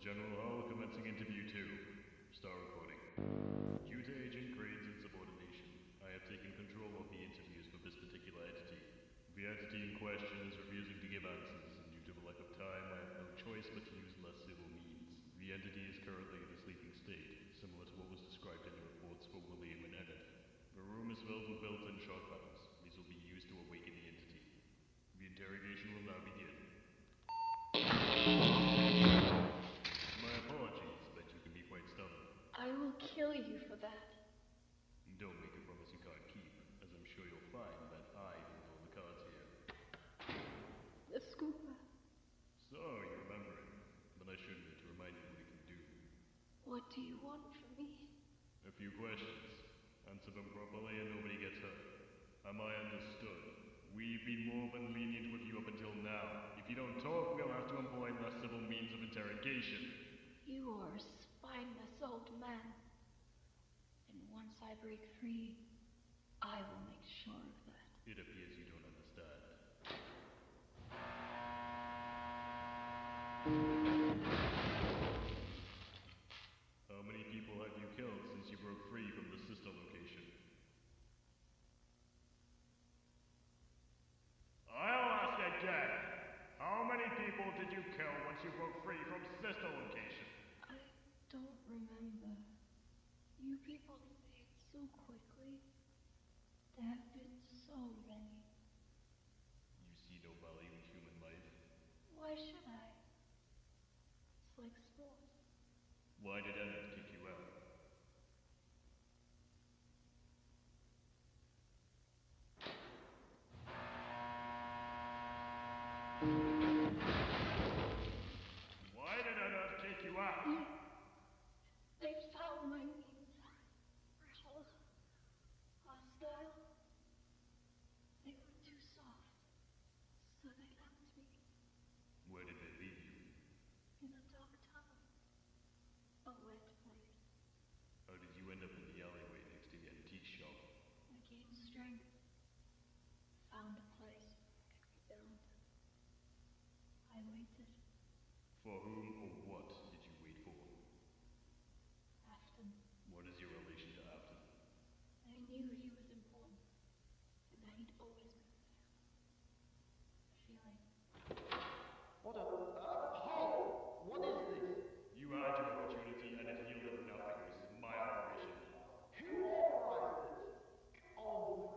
General Hall, commencing interview 2. Star recording. Due to agent grades and subordination, I have taken control of the interviews for this particular entity. The entity in question is refusing to give answers, and due to the lack of time, I have no choice but to use less civil means. The entity is currently in a sleeping state, similar to what was described in the reports for William and Emmett. The room is filled with built-in shock valves. These will be used to awaken the entity. The interrogation will now begin. My apologies, but you can be quite stubborn. I will kill you for that. Don't make a promise you can't keep, as I'm sure you'll find that I hold all the cards here. The scooper. So, you remember it, but I shouldn't need to remind you what it can do. What do you want from me? A few questions. Answer them properly and nobody gets hurt. Am I understood? We've been more than lenient with you up until now. If you don't talk, we'll have to employ less civil means of interrogation. You are a spineless old man. And once I break free, I will make sure of that. It appears you don't understand. How many people have you killed since you broke free from the sister location? I'll ask again. How many people did you kill once you broke free from sister location? I don't remember. You people invade so quickly. There have been so many. You see no value in human life? Why should I? It's like sport. Why did Emmett kick you out? Why did Emmett kick you out? They found my means. Brittle. Hostile. They were too soft. So they left me Where did they leave you? in a dark tunnel. A wet place. How did you end up in the alleyway next to the antique shop? I gained strength. Found a place. Could be bound. I waited. For whom or what did you wait for? Afton. What is your relation to Afton? I knew he was important. And that he'd always been there. Feeling. What a... Hey! What is this? You had your opportunity and it yielded nothing. This is my operation. Who authorized this? Oh,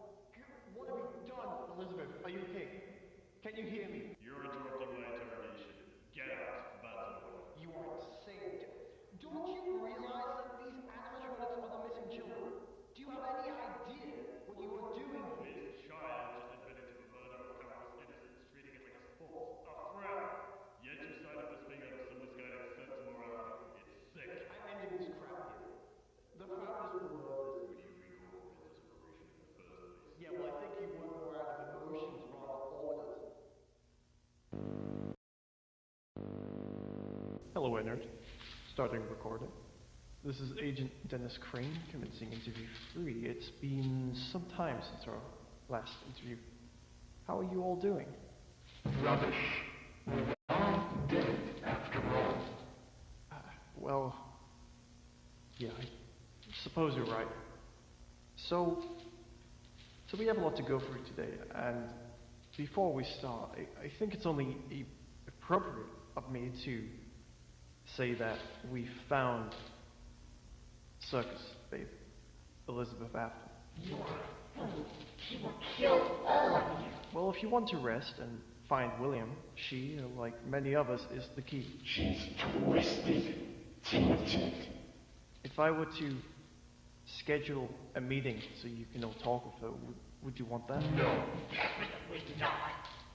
what have you done? Elizabeth, are you okay? Can you hear me? You're interrupting my interrogation. Get out. That's an order. You are insane. Don't you realize that these animatronics are the missing children? Do you have any idea what you are doing here? This child just admitted to the murder of countless innocents, treating it like a sport, a threat. Yet you sided this thing out of some misguided sense of morality. It's sick. I'm ending this crap here. The purpose was worthless. Who do you think organized this operation in the first place? Yeah, well, I think you work more out of emotions rather than orders. Hello, Edward. Starting recording. This is Agent Dennis Crane, commencing interview 3. It's been some time since our last interview. How are you all doing? Rubbish. We're all dead after all. Well, yeah, I suppose you're right. So we have a lot to go through today, and before we start, I think it's only appropriate of me to say that we found Circus Babe, Elizabeth Afton. You are fool. She will kill all of you. Well, if you want to rest and find William, she, like many others, is the key. She's twisted, tainted. If I were to schedule a meeting so you can all talk with her, would you want that? No, we do not.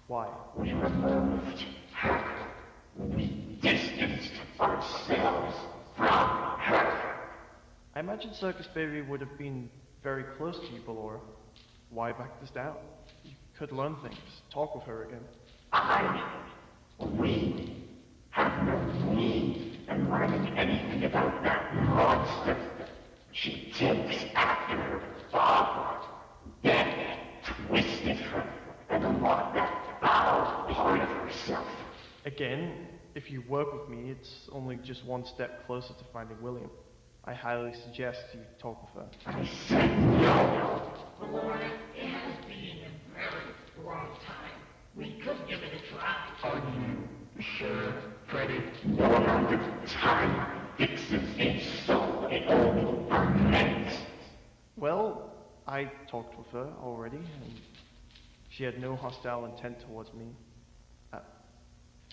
Why? We removed her. We distanced ourselves from her. I imagine Circus Baby would have been very close to you, Ballora. Why back this down? You could learn things, talk with her again. We have no need in learning anything about that monster. She takes after her father, then twisted her and allowed that foul part of herself Again, if you work with me, it's only just one step closer to finding William. I highly suggest you talk with her. I said no. Lord, it has been a very long time. We could give it a try. Are you sure, Freddy? No amount of time fixes a soul. It only ferments. Well, I talked with her already, and she had no hostile intent towards me.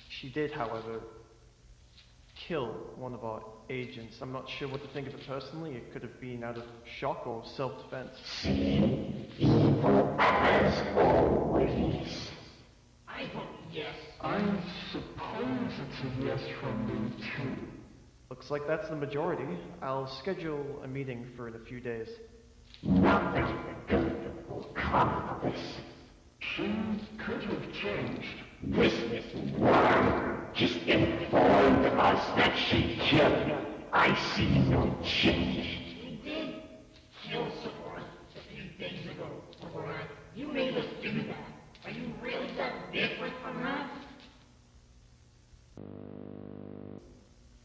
She did, however, kill one of our agents. I'm not sure what to think of it personally. It could have been out of shock or self-defense. See, evil as always. I vote yes. I suppose it's a yes from me too. Looks like that's the majority. I'll schedule a meeting for in a few days. Nothing good will come of this. She could have changed. This word just informed us that she killed. I see no change. You did kill someone a few days ago, Aurora. You made us do that. Are you really that different from us?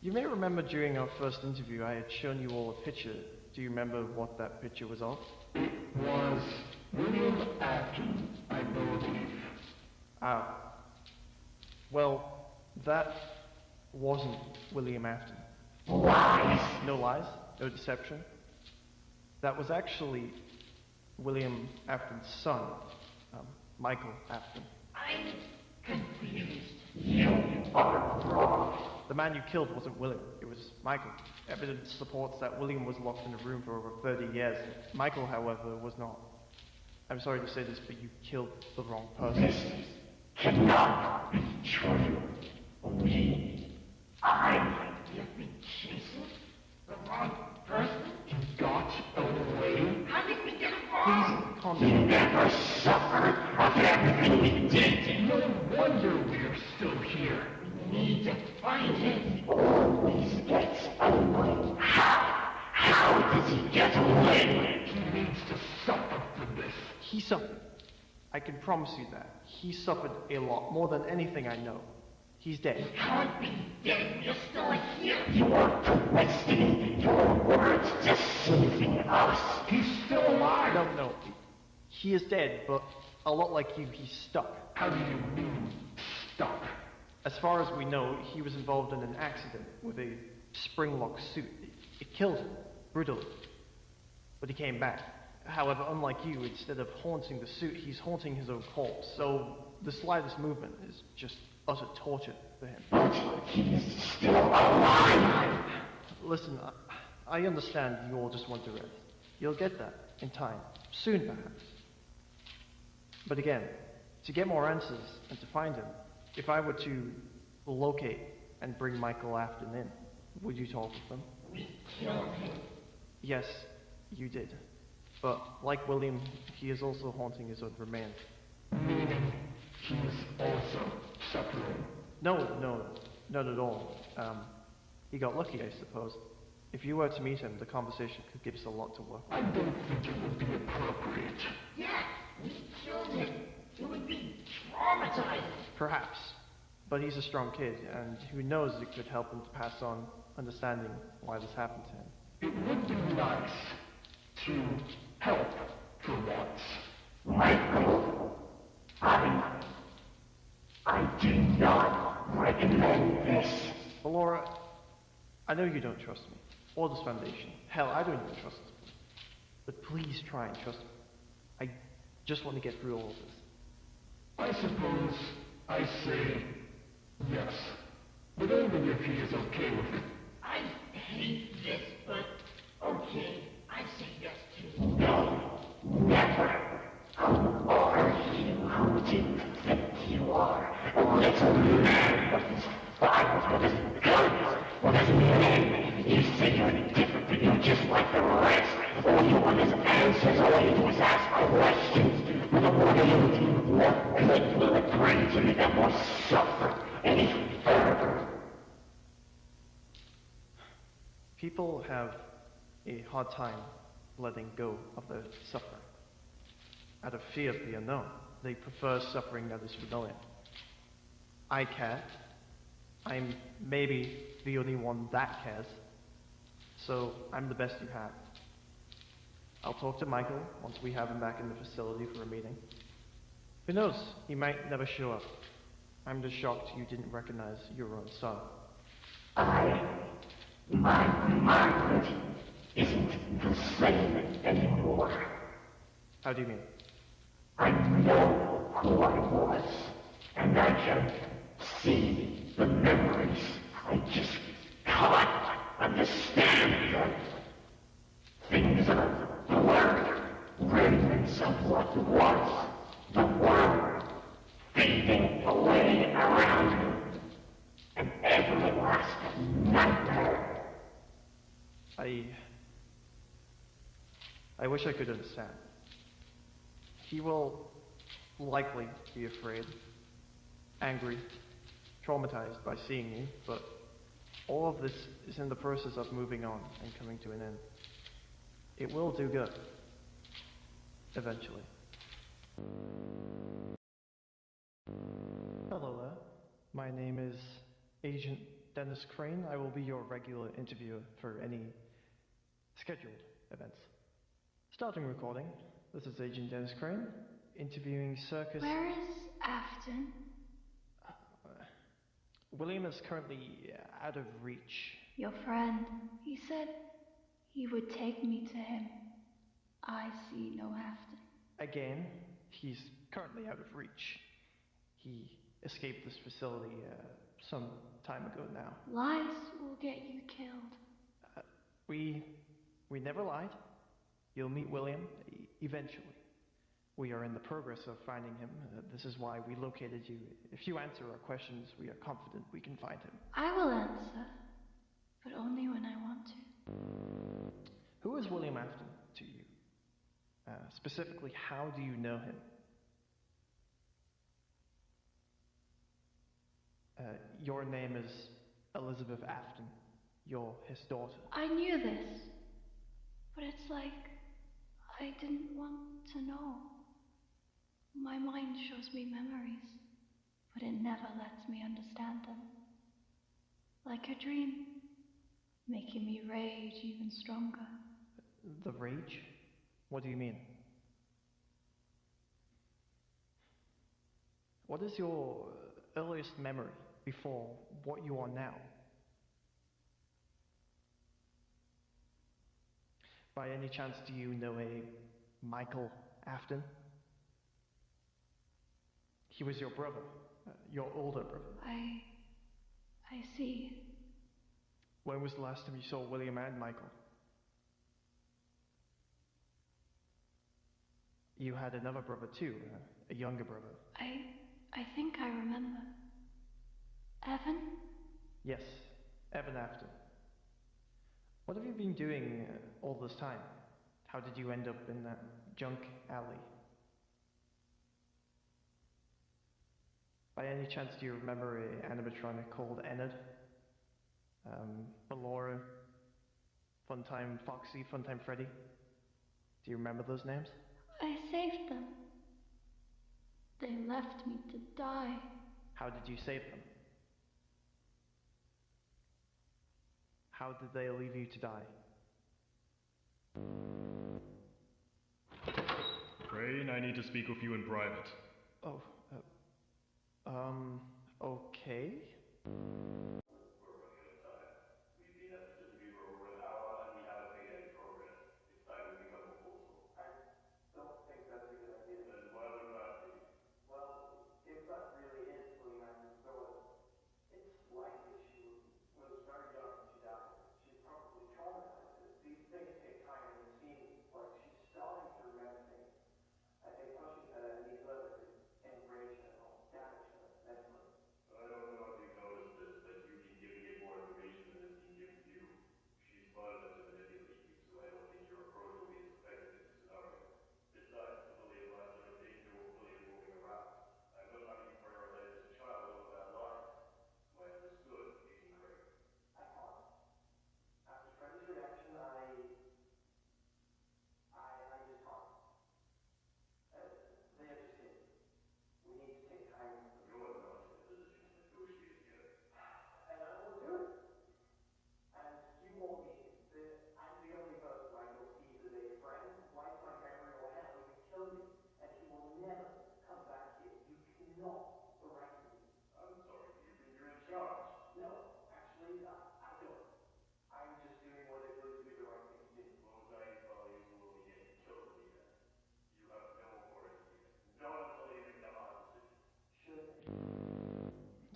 You may remember during our first interview I had shown you all a picture. Do you remember what that picture was of? It was William Afton, I believe. Well, that wasn't William Afton. Lies. No lies, no deception. That was actually William Afton's son, Michael Afton. I'm confused. You are wrong. The man you killed wasn't William, it was Michael. Evidence supports that William was locked in a room for over 30 years. Michael, however, was not. I'm sorry to say this, but you killed the wrong person. This cannot be true. You've been chasing the wrong person? He got away. How did we get wrong? Calm He down. never suffered after everything we did. No wonder we're still here. We need to find him. Always gets away. How does he get away? He needs to suffer for this. He suffered. I can promise you that. He suffered a lot, more than anything I know. He's dead. Can't be dead. You're still here. You are twisting your words, deceiving us. He's still alive. No. He is dead, but a lot like you, he's stuck. How do you mean, stuck? As far as we know, he was involved in an accident with a spring-lock suit. It killed him, brutally. But he came back. However, unlike you, instead of haunting the suit, he's haunting his own corpse. So the slightest movement is just utter torture for him. But he's still alive. Listen, I understand you all just want to rest. You'll get that in time. Soon, perhaps. But again, to get more answers and to find him, if I were to locate and bring Michael Afton in, would you talk with them? We killed him. Yes, you did. But like William, he is also haunting his own remains. Meaning he's also suffering. No, not at all. He got lucky, I suppose. If you were to meet him, the conversation could give us a lot to work with. I don't think it would be appropriate. Yeah, we killed him. It would be traumatizing. Perhaps. But he's a strong kid, and who knows, it could help him to pass on understanding why this happened to him. It would be nice to help for once. Michael, I do not recommend this. But Laura, I know you don't trust me, or this foundation. Hell, I don't even trust it. But please try and trust me. I just want to get through all of this. I suppose I say yes. But only if he is okay with it. I hate this, but okay. I say yes too. No, never. Who are you? Who do you think you are? A little man with his Bibles, with his guns, with his men. You say you're different, but you're just like the rest. All you want is answers. All you do is ask questions. But what good will it bring to make them more suffer any further? People have a hard time letting go of their suffering. Out of fear of the unknown, they prefer suffering that is familiar. I can't, I'm maybe the only one that cares, so I'm the best you have. I'll talk to Michael once we have him back in the facility for a meeting. Who knows, he might never show up. I'm just shocked you didn't recognize your own son. My Margaret isn't the same anymore. How do you mean? I know who I was, and I can see the memories. I just can't understand them. Things are blurred, remnants of what was the world, fading away around me. An everlasting nightmare. I wish I could understand. He will likely be afraid, angry, traumatized by seeing you, but all of this is in the process of moving on and coming to an end. It will do good. Eventually. Hello there. My name is Agent Dennis Crane. I will be your regular interviewer for any scheduled events. Starting recording. This is Agent Dennis Crane, interviewing Circus... Where is Afton? William is currently out of reach. Your friend. He said he would take me to him. I see no Afton. Again, he's currently out of reach. He escaped this facility some time ago now. Lies will get you killed. We never lied. You'll meet William eventually. We are in the progress of finding him. This is why we located you. If you answer our questions, we are confident we can find him. I will answer, but only when I want to. Who is William Afton to you? Specifically, how do you know him? Your name is Elizabeth Afton. You're his daughter. I knew this, but it's like I didn't want to know. My mind shows me memories, but it never lets me understand them. Like a dream, making me rage even stronger. The rage? What do you mean? What is your earliest memory before what you are now? By any chance, do you know a Michael Afton? He was your brother, your older brother. I see. When was the last time you saw William and Michael? You had another brother too, a younger brother. I think I remember. Evan? Yes, Evan Afton. What have you been doing all this time? How did you end up in that junk alley? By any chance, do you remember an animatronic called Ennard? Ballora, Funtime Foxy, Funtime Freddy? Do you remember those names? I saved them. They left me to die. How did you save them? How did they leave you to die? Crane, I need to speak with you in private. Oh, okay.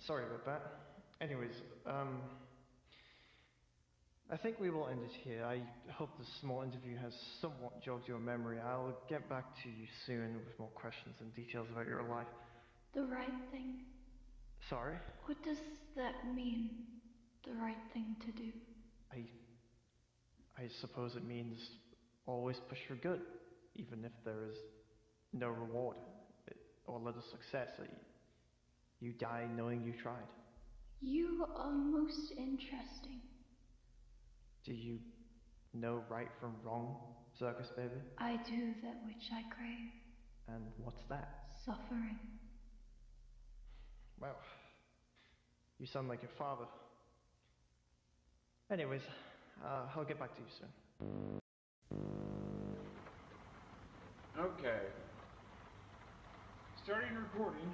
Sorry about that. Anyways, I think we will end it here. I hope this small interview has somewhat jogged your memory. I'll get back to you soon with more questions and details about your life. The right thing? Sorry? What does that mean, the right thing to do? I suppose it means always push for good, even if there is no reward or little success. You die knowing you tried. You are most interesting. Do you know right from wrong, Circus Baby? I do that which I crave. And what's that? Suffering. Well, you sound like your father. Anyways, I'll get back to you soon. Okay. Starting recording.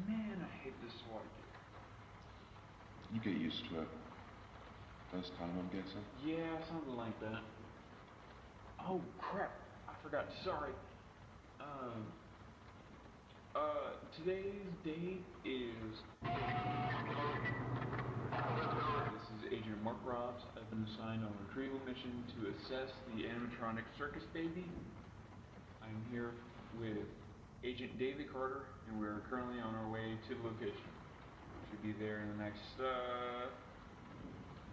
Man, I hate this sword. You get used to it. First time, I'm guessing? Yeah, something like that. Oh, crap. I forgot. Sorry. Today's date is... This is Agent Mark Robbs. I've been assigned on a retrieval mission to assess the animatronic Circus Baby. I'm here with Agent David Carter, and we're currently on our way to the location. Should be there in the next,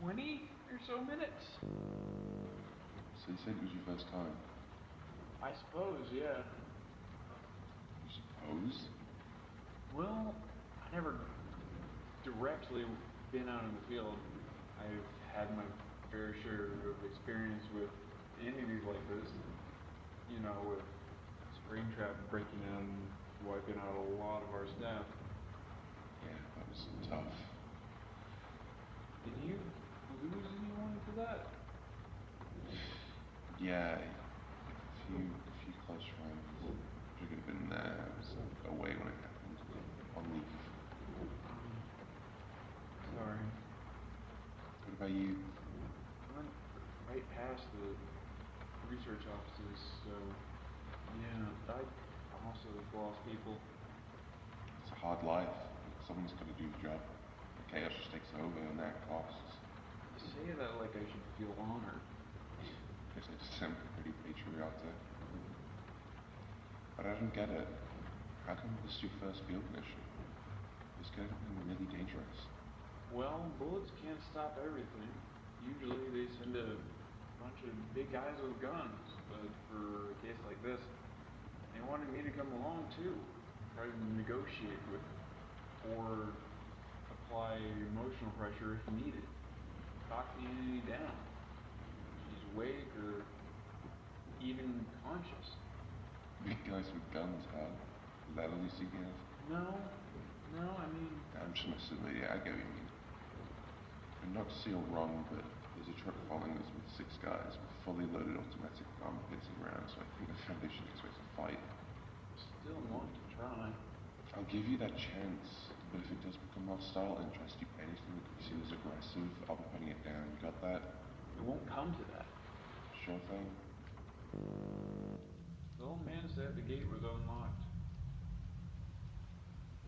20 or so minutes. So you said it was your first time? I suppose, yeah. You suppose? Well, I never directly been out in the field. I've had my fair share of experience with entities like this. You know, with Springtrap breaking in and wiping out a lot of our staff. Yeah, that was tough. Did you lose anyone for that? Yeah, a few close friends. Who could have been there. I was away when it happened. On leave. Sorry. What about you? I went right past the research offices, so yeah, I also lost people. It's a hard life. Someone's got to do the job. The chaos just takes over and that costs. You say that like I should feel honored. Guess I just sound pretty patriotic. But I don't get it. How come this is your first field mission? This could have been really dangerous. Well, bullets can't stop everything. Usually they send a bunch of big guys with guns, but for a case like this, they wanted me to come along too. Try to negotiate with it, or apply emotional pressure if needed. Talk the enemy down. She's awake or even conscious. Big guys with guns, huh? Is that all you see, guys? No, I mean... I'm just messing with you. I get what you mean. And not to see you're wrong, but there's a truck following us with 6 guys with fully loaded automatic armor-piercing rounds, so I think the Foundation expects a fight. Still want to try. I'll give you that chance, but if it does become hostile interest you anything that could be seen as aggressive, I'll be putting it down. You got that? It won't come to that. Sure thing. The old man said the gate was unlocked.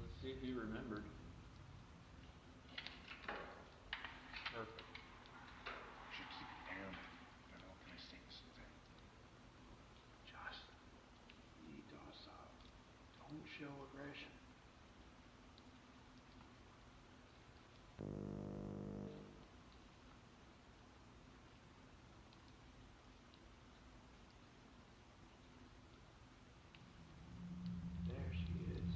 Let's see if he remembered. Perfect. Should keep it down. I don't know, can I say this thing? Just be docile. Don't show aggression. There she is.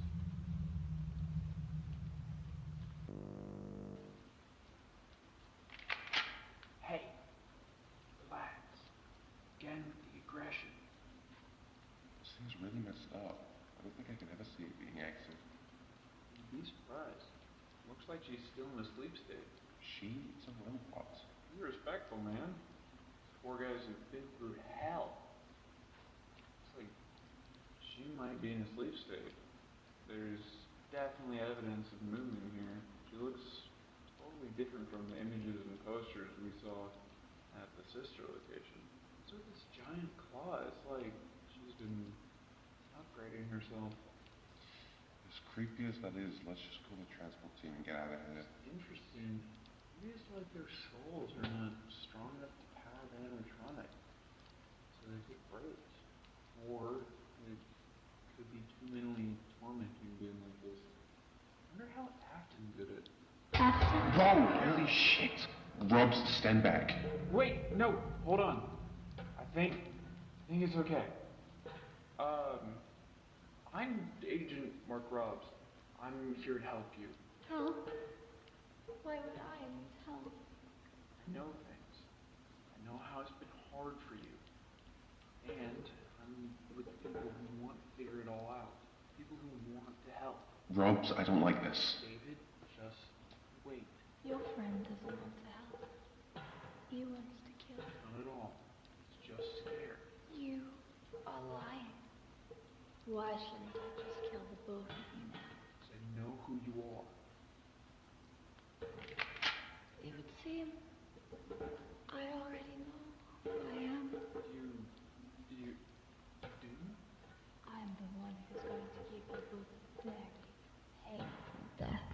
Hey, relax. Again with the aggression. This thing's really messed up. I don't think I can ever see it being active. You'd be surprised. Looks like she's still in a sleep state. She's a robot. Be respectful, man. Poor guys who've been through hell. It's like she might be in a sleep state. There's definitely evidence of movement here. She looks totally different from the images and posters we saw at the sister location. What's with this giant claw? It's like she's been upgrading herself. As creepy as that is, let's just call it transport get out of here. Interesting. Maybe it's like their souls are not strong enough to power the animatronic, so they get breaks. Or it could be too mentally tormenting being like this. I wonder how Afton did it. Whoa! Holy shit! Robs, stand back. Wait, no, hold on. I think it's okay. I'm Agent Mark Robbs. I'm here to help you. Help? Why would I need help? I know things. I know how it's been hard for you. And I'm with people who want to figure it all out. People who want to help. Robs, I don't like this. David, just wait. Your friend doesn't want to help. He wants to kill. Not at all. He's just scared. You are lying. Why shouldn't I just kill the both of you now? Because I know who you are. David, see him? I already know who I am. You do? I'm the one who's going to give you both very painful deaths.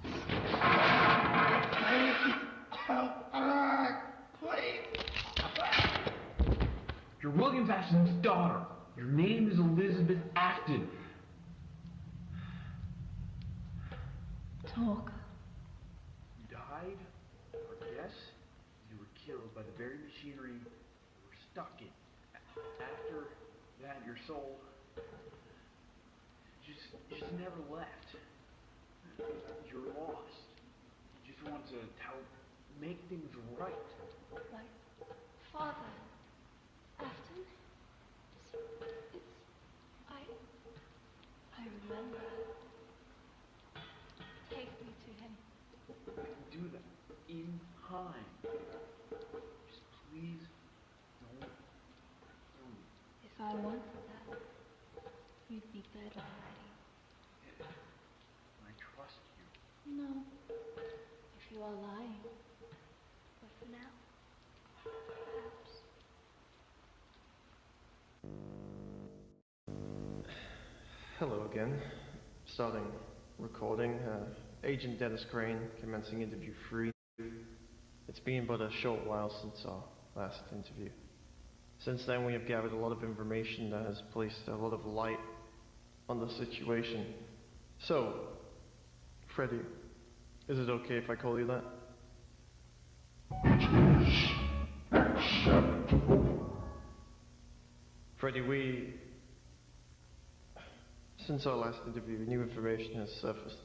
You're William Afton's daughter. Your name is Elizabeth Afton. Talk. You died, or yes, you were killed by the very machinery you were stuck in. After that, your soul just never left. You're lost. You just want to help make things right. Like Father Afton? I remember. Take me to him. I can do that in time. Just please don't kill me. If I wanted that, you'd be dead already. I trust you. No. If you are lying. But for now, perhaps. Hello again. Starting recording. Agent Dennis Crane, commencing interview 3. It's been but a short while since our last interview. Since then we have gathered a lot of information that has placed a lot of light on the situation. So, Freddy, is it okay if I call you that? It is acceptable. Freddy, since our last interview, new information has surfaced.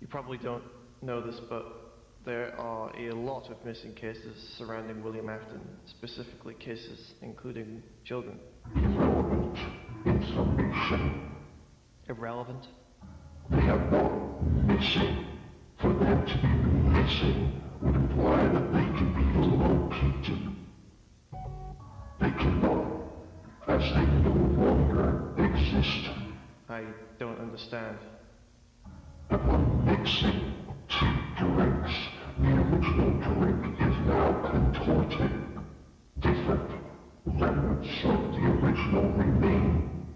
You probably don't know this, but there are a lot of missing cases surrounding William Afton, specifically cases including children. Irrelevant information. Irrelevant? They have gone missing. For them to be missing would imply that they can be located. They cannot, as they no longer exist. I don't understand. Upon mixing two drinks, the original drink is now contorted. Different remnants of the original remain,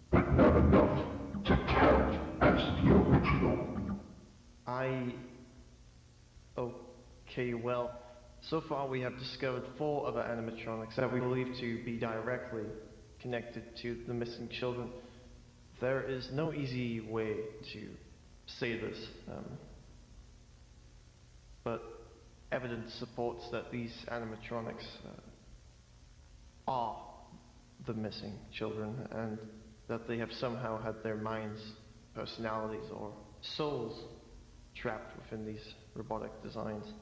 but not enough to count as the original. Okay, well, so far we have discovered 4 other animatronics that we believe to be directly connected to the missing children. There is no easy way to say this, but evidence supports that these animatronics are the missing children, and that they have somehow had their minds, personalities, or souls trapped within these robotic designs.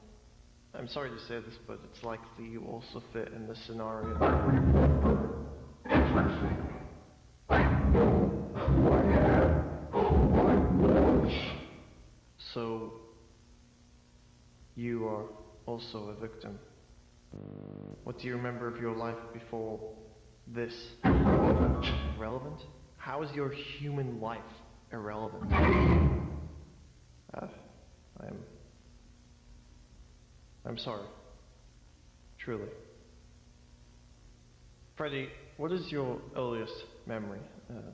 I'm sorry to say this, but it's likely you also fit in this scenario. I remember everything. I know who I am, who I was. So, you are also a victim. What do you remember of your life before this? Irrelevant. Irrelevant? How is your human life irrelevant? I'm sorry. Truly. Freddy, what is your earliest memory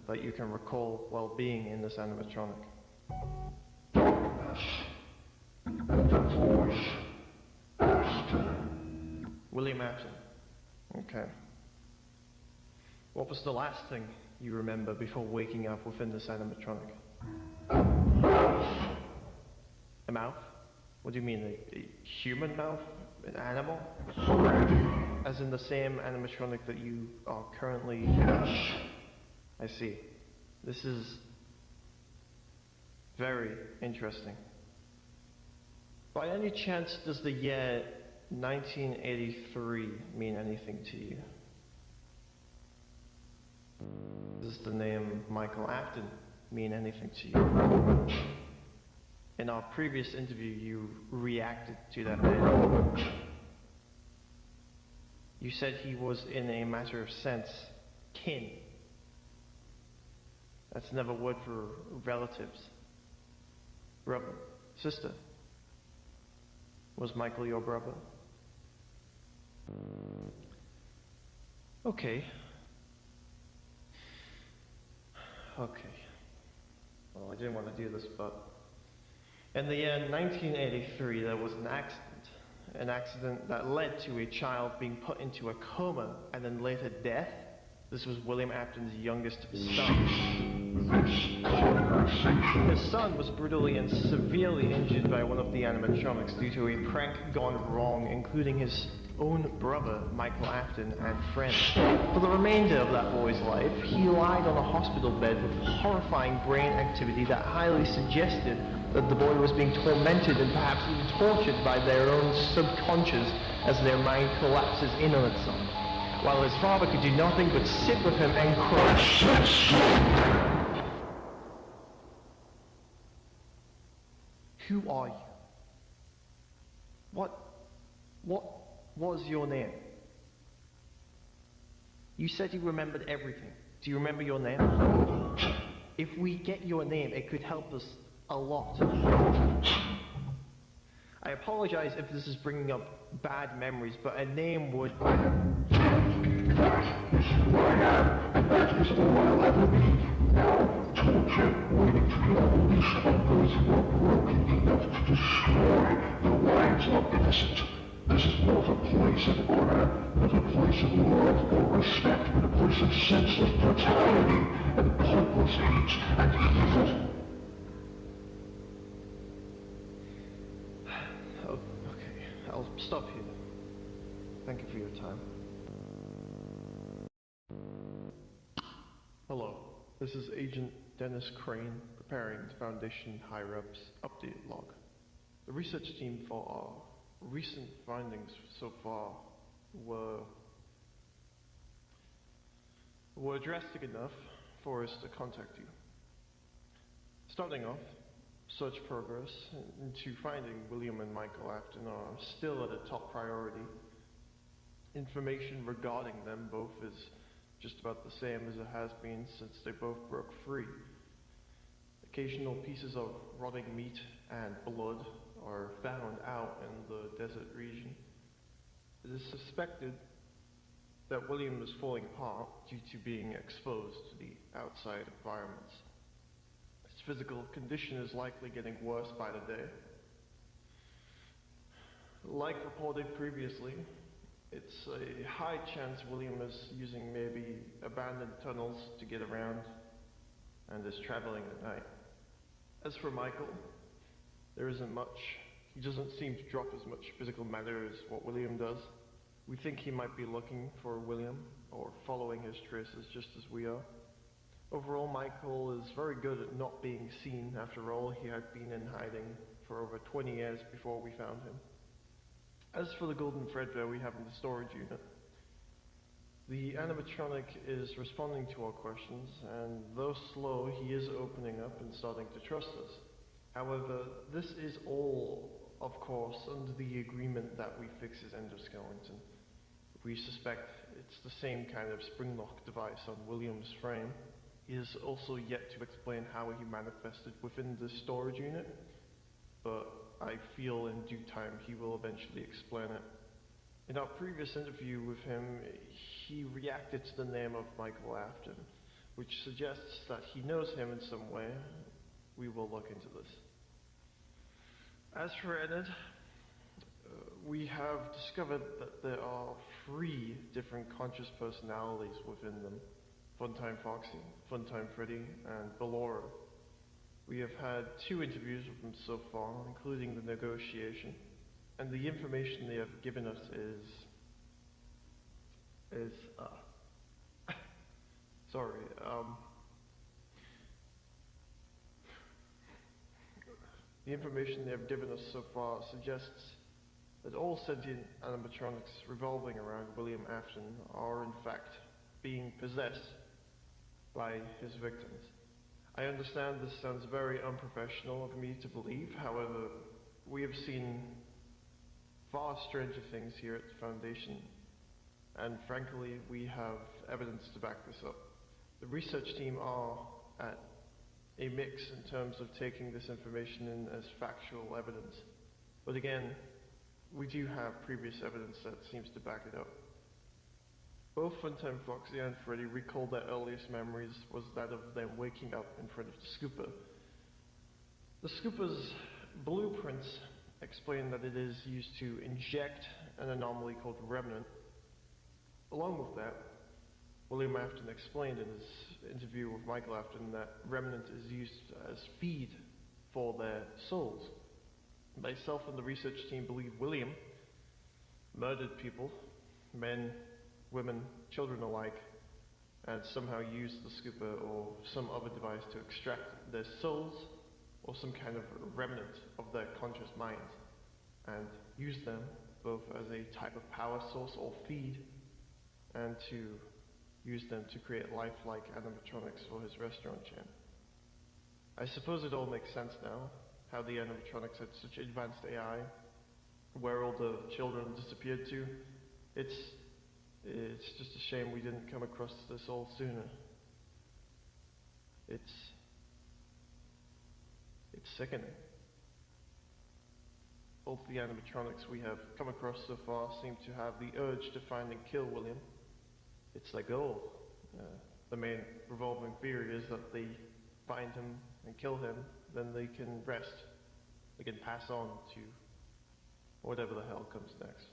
that you can recall while being in this animatronic? Darkness. Afton. Okay. What was the last thing you remember before waking up within this animatronic? A mouth? What do you mean, a human mouth? An animal? As in the same animatronic that you are currently... I see. This is very interesting. By any chance, does the year 1983 mean anything to you? Does the name Michael Afton mean anything to you? In our previous interview, you reacted to that name. You said he was, in a matter of sense, kin. That's another word for relatives. Brother, sister. Was Michael your brother? Okay. Okay. Well, I didn't want to do this, but... In the year 1983, there was an accident. An accident that led to a child being put into a coma and then later death. This was William Afton's youngest son. His son was brutally and severely injured by one of the animatronics due to a prank gone wrong, including his own brother, Michael Afton, and friends. For the remainder of that boy's life, he lied on a hospital bed with horrifying brain activity that highly suggested that the boy was being tormented and perhaps even tortured by their own subconscious as their mind collapses in on itself, while his father could do nothing but sit with him and cry. Who are you? What was your name? You said you remembered everything. Do you remember your name? If we get your name, it could help us a lot. I apologize if this is bringing up bad memories, but a name would... That is who I am, and that is all I'll ever be. Now, torture, waiting to be unleashed on those who are broken enough to destroy the lives of innocent. This is not a place of honor, not a place of love or respect, but a place of senseless brutality and pointless hate and evil. Okay, I'll stop here. Thank you for your time. Hello, this is Agent Dennis Crane preparing the Foundation higher-ups update log. The research team for our recent findings so far were drastic enough for us to contact you. Starting off, search progress into finding William and Michael Afton are still at a top priority. Information regarding them both is just about the same as it has been since they both broke free. Occasional pieces of rotting meat and blood are found out in the desert region. It is suspected that William is falling apart due to being exposed to the outside environments. His physical condition is likely getting worse by the day. Like reported previously, it's a high chance William is using maybe abandoned tunnels to get around and is traveling at night. As for Michael, there isn't much. He doesn't seem to drop as much physical matter as what William does. We think he might be looking for William or following his traces just as we are. Overall, Michael is very good at not being seen. After all, he had been in hiding for over 20 years before we found him. As for the golden threadbare we have in the storage unit, the animatronic is responding to our questions, and though slow, he is opening up and starting to trust us. However, this is all, of course, under the agreement that we fix his endoskeleton. We suspect it's the same kind of spring lock device on William's frame. He is also yet to explain how he manifested within the storage unit, but I feel in due time he will eventually explain it. In our previous interview with him, he reacted to the name of Michael Afton, which suggests that he knows him in some way. We will look into this. As for Enid, we have discovered that there are 3 different conscious personalities within them. Funtime Foxy, Funtime Freddy, and Ballora. We have had 2 interviews with them so far, including the negotiation, and the information they have given us sorry, the information they have given us so far suggests that all sentient animatronics revolving around William Afton are in fact being possessed by his victims. I understand this sounds very unprofessional of me to believe, however, we have seen far stranger things here at the Foundation, and frankly, we have evidence to back this up. The research team are at a mix in terms of taking this information in as factual evidence, but again, we do have previous evidence that seems to back it up. Both Funtime Foxy and Freddy recalled their earliest memories was that of them waking up in front of the scooper. The scooper's blueprints explain that it is used to inject an anomaly called Remnant. Along with that, William Afton explained in his interview with Michael Afton that Remnant is used as feed for their souls. Myself and the research team believe William murdered people, men, women, children alike, and somehow used the scooper or some other device to extract their souls or some kind of remnant of their conscious minds and use them both as a type of power source or feed and to use them to create lifelike animatronics for his restaurant chain. I suppose it all makes sense now, how the animatronics had such advanced AI, where all the children disappeared to. It's just a shame we didn't come across this all sooner. It's sickening. Both the animatronics we have come across so far seem to have the urge to find and kill William. It's their goal. The main revolving theory is that they find him and kill him, then they can rest. They can pass on to whatever the hell comes next.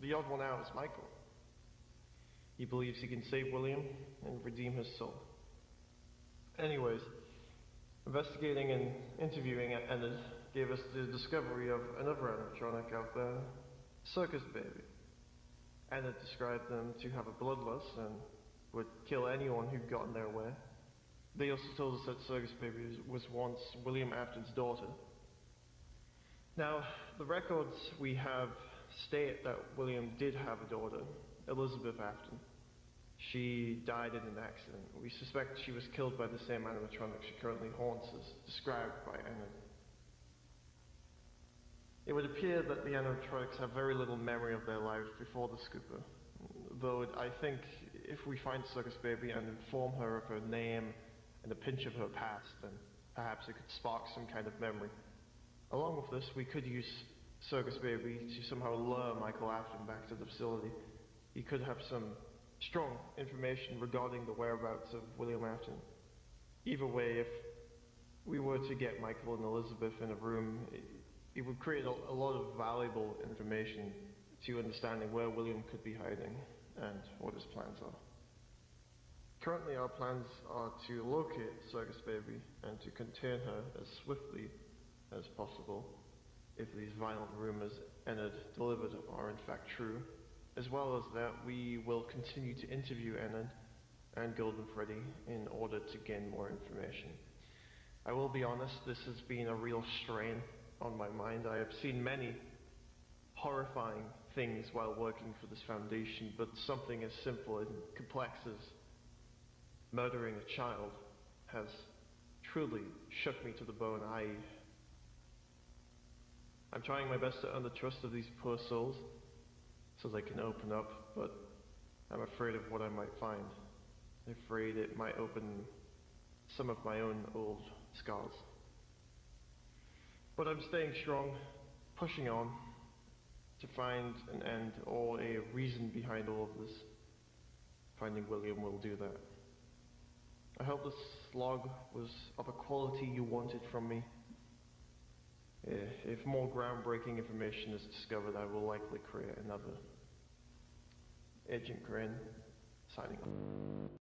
The odd one out is Michael. He believes he can save William and redeem his soul. Anyways, investigating and interviewing Enid gave us the discovery of another animatronic out there, Circus Baby. Enid described them to have a bloodlust and would kill anyone who got in their way. They also told us that Circus Baby was once William Afton's daughter. Now, the records we have state that William did have a daughter, Elizabeth Afton. She died in an accident. We suspect she was killed by the same animatronic she currently haunts as described by Enid. It would appear that the animatronics have very little memory of their lives before the scooper, though I think if we find Circus Baby and inform her of her name and a pinch of her past, then perhaps it could spark some kind of memory. Along with this, we could use Circus Baby to somehow lure Michael Afton back to the facility. He could have some strong information regarding the whereabouts of William Afton. Either way, if we were to get Michael and Elizabeth in a room, it would create a lot of valuable information to understanding where William could be hiding and what his plans are. Currently, our plans are to locate Circus Baby and to contain her as swiftly as possible if these violent rumors Enid delivered are in fact true. As well as that, we will continue to interview Enid and Golden Freddy in order to gain more information. I will be honest, this has been a real strain on my mind. I have seen many horrifying things while working for this foundation, but something as simple and complex as murdering a child has truly shook me to the bone. I'm trying my best to earn the trust of these poor souls so they can open up, but I'm afraid of what I might find. I'm afraid it might open some of my own old scars. But I'm staying strong, pushing on to find an end or a reason behind all of this. Finding William will do that. I hope this log was of a quality you wanted from me. If more groundbreaking information is discovered, I will likely create another. Agent Grin, signing off.